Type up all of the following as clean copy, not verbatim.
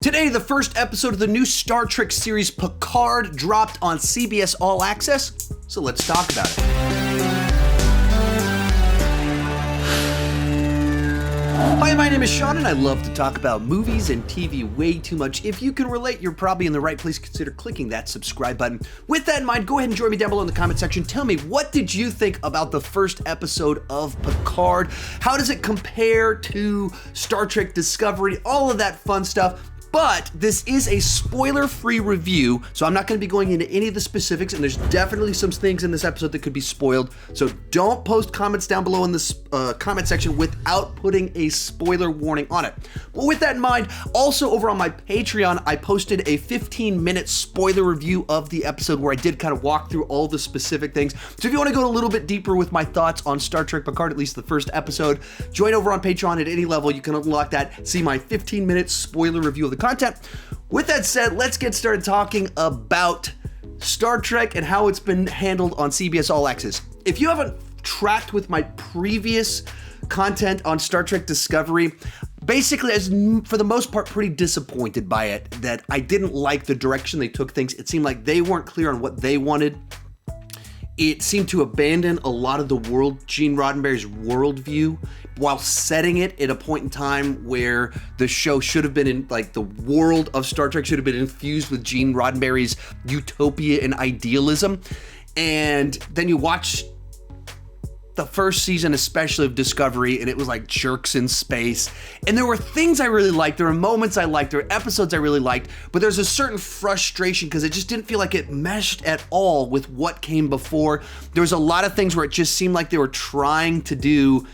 Today, the first episode of the new Star Trek series Picard dropped on CBS All Access, so let's talk about it. Hi, my name is Sean, and I love to talk about movies and TV way too much. If you can relate, you're probably in the right place. Consider clicking that subscribe button. With that in mind, go ahead and join me down below in the comment section. Tell me, what did you think about the first episode of Picard? How does it compare to Star Trek Discovery? All of that fun stuff. But this is a spoiler-free review, so I'm not going to be going into any of the specifics, and there's definitely some things in this episode that could be spoiled. So don't post comments down below in this comment section without putting a spoiler warning on it. But with that in mind, also over on my Patreon, I posted a 15-minute spoiler review of the episode where I did kind of walk through all the specific things. So if you want to go a little bit deeper with my thoughts on Star Trek Picard, at least the first episode, join over on Patreon at any level. You can unlock that, see my 15-minute spoiler review of the content. With that said, let's get started talking about Star Trek and how it's been handled on CBS All Access. If you haven't tracked with my previous content on Star Trek Discovery, basically, I was, for the most part, pretty disappointed by it, that I didn't like the direction they took things. It seemed like they weren't clear on what they wanted. It seemed to abandon a lot of the Gene Roddenberry's worldview while setting it at a point in time where the show should have been in, like, the world of Star Trek should have been infused with Gene Roddenberry's utopia and idealism. And then you watch the first season, especially of Discovery, and it was like jerks in space. And there were things I really liked. There were moments I liked. There were episodes I really liked. But there's a certain frustration because it just didn't feel like it meshed at all with what came before. There was a lot of things where it just seemed like they were trying to do,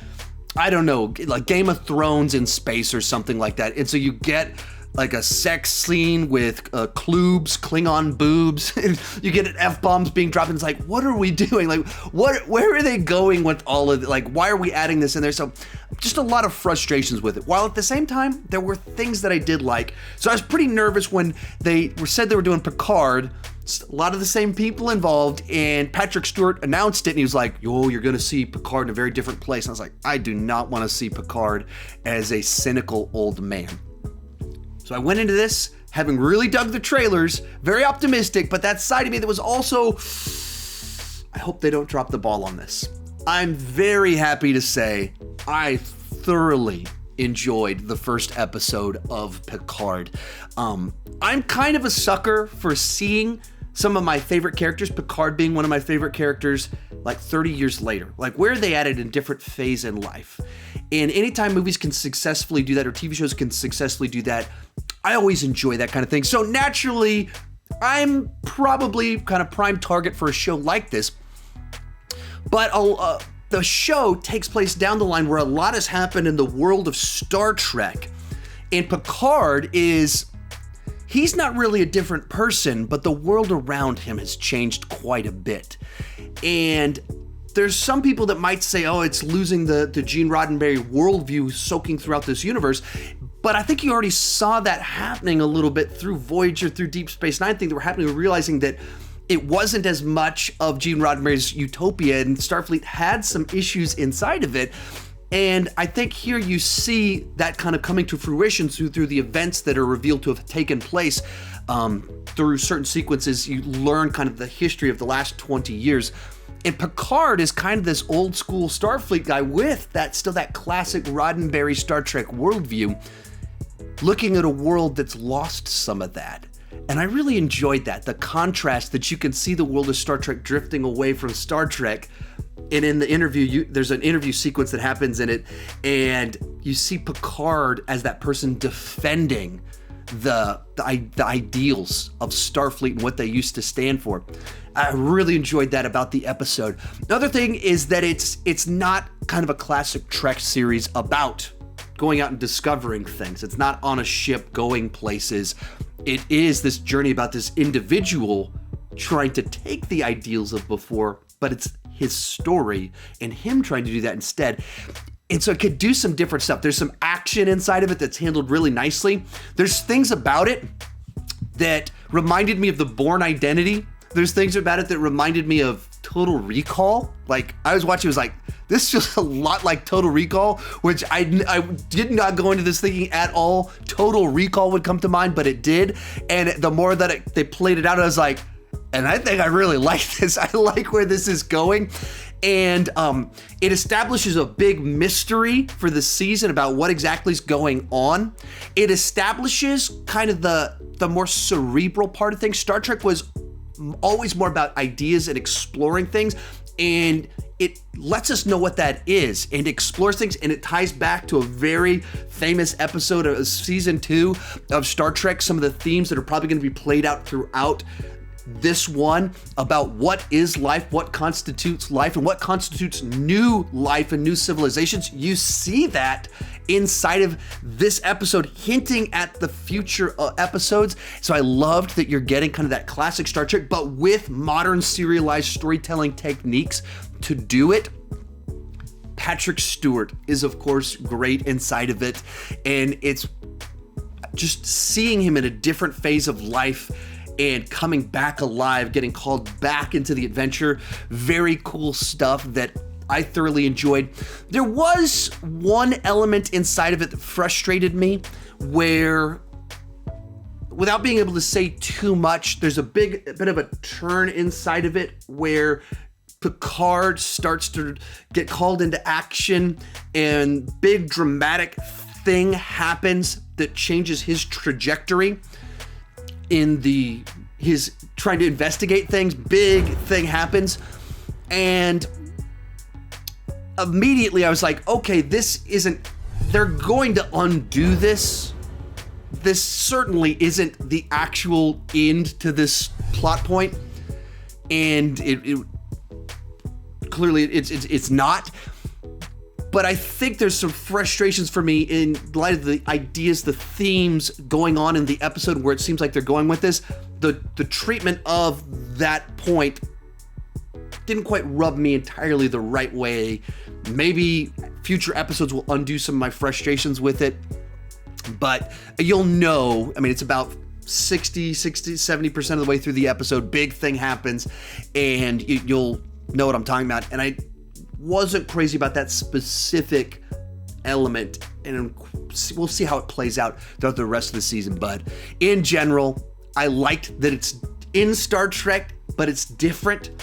I don't know, like Game of Thrones in space or something like that. And so you get like a sex scene with klubes, Klingon boobs. You get F-bombs being dropped, and it's like, what are we doing? Like, where are they going with all of it? Like, why are we adding this in there? So just a lot of frustrations with it. While at the same time, there were things that I did like. So I was pretty nervous when they said they were doing Picard. A lot of the same people involved, and Patrick Stewart announced it, and he was like, yo, you're going to see Picard in a very different place. And I was like, I do not want to see Picard as a cynical old man. So I went into this having really dug the trailers, very optimistic, but that side of me that was also, I hope they don't drop the ball on this. I'm very happy to say I thoroughly enjoyed the first episode of Picard. I'm kind of a sucker for seeing some of my favorite characters, Picard being one of my favorite characters, like 30 years later. Like, where are they at in different phase in life? And anytime movies can successfully do that, or TV shows can successfully do that, I always enjoy that kind of thing. So naturally, I'm probably kind of prime target for a show like this. But the show takes place down the line where a lot has happened in the world of Star Trek. And Picard he's not really a different person, but the world around him has changed quite a bit. And there's some people that might say, oh, it's losing the Gene Roddenberry worldview soaking throughout this universe. But I think you already saw that happening a little bit through Voyager, through Deep Space Nine. Things that were happening, realizing that it wasn't as much of Gene Roddenberry's utopia, and Starfleet had some issues inside of it. And I think here you see that kind of coming to fruition through the events that are revealed to have taken place. Through certain sequences, you learn kind of the history of the last 20 years. And Picard is kind of this old school Starfleet guy with that classic Roddenberry Star Trek worldview, looking at a world that's lost some of that. And I really enjoyed that, the contrast that you can see the world of Star Trek drifting away from Star Trek. And in the interview, there's an interview sequence that happens in it, and you see Picard as that person defending the ideals of Starfleet and what they used to stand for. I really enjoyed that about the episode. Another thing is that it's not kind of a classic Trek series about going out and discovering things. It's not on a ship going places. It is this journey about this individual trying to take the ideals of before, but it's his story and him trying to do that instead. And so it could do some different stuff. There's some action inside of it that's handled really nicely. There's things about it that reminded me of the Bourne Identity. There's things about it that reminded me of Total Recall. Like, I was watching, it was like, this feels a lot like Total Recall, which I did not go into this thinking at all Total Recall would come to mind, but it did. And the more that they played it out, I was like, and I think I really like this. I like where this is going. And it establishes a big mystery for the season about what exactly is going on. It establishes kind of the more cerebral part of things. Star Trek was always more about ideas and exploring things, and it lets us know what that is and explores things, and it ties back to a very famous episode of season 2 of Star Trek, some of the themes that are probably going to be played out throughout this one about what is life, what constitutes life, and what constitutes new life and new civilizations. You see that inside of this episode, hinting at the future episodes. So I loved that you're getting kind of that classic Star Trek, but with modern serialized storytelling techniques to do it. Patrick Stewart is, of course, great inside of it, and it's just seeing him in a different phase of life and coming back alive, getting called back into the adventure. Very cool stuff that I thoroughly enjoyed. There was one element inside of it that frustrated me, where, without being able to say too much, there's a bit of a turn inside of it where Picard starts to get called into action and big dramatic thing happens that changes his trajectory in his trying to investigate things. Big thing happens, and immediately I was like, okay, they're going to undo this. This certainly isn't the actual end to this plot point, and it clearly it's not. But I think there's some frustrations for me in light of the ideas, the themes going on in the episode where it seems like they're going with this. The treatment of that point didn't quite rub me entirely the right way. Maybe future episodes will undo some of my frustrations with it, but you'll know, I mean, it's about 70% of the way through the episode, big thing happens, and you'll know what I'm talking about. And I wasn't crazy about that specific element, and we'll see how it plays out throughout the rest of the season. But in general, I liked that it's in Star Trek, but it's different,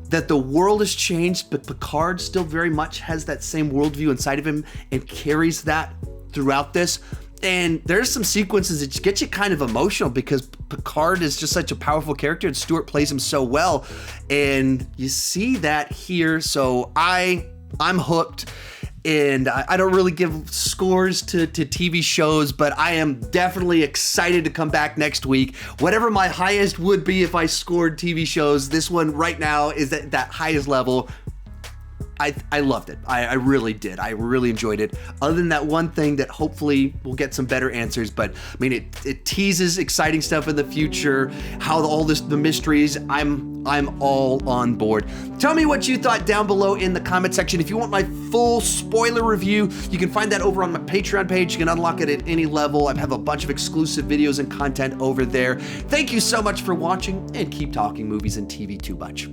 that the world has changed, but Picard still very much has that same worldview inside of him and carries that throughout this. And there's some sequences that get you kind of emotional because Picard is just such a powerful character and Stewart plays him so well. And you see that here. So I'm hooked. And I don't really give scores to TV shows, but I am definitely excited to come back next week. Whatever my highest would be if I scored TV shows, this one right now is at that highest level. I loved it. I really did. I really enjoyed it. Other than that one thing that hopefully we'll get some better answers, but I mean, it teases exciting stuff in the future, how all the mysteries. I'm all on board. Tell me what you thought down below in the comment section. If you want my full spoiler review, you can find that over on my Patreon page. You can unlock it at any level. I have a bunch of exclusive videos and content over there. Thank you so much for watching, and keep talking movies and TV too much.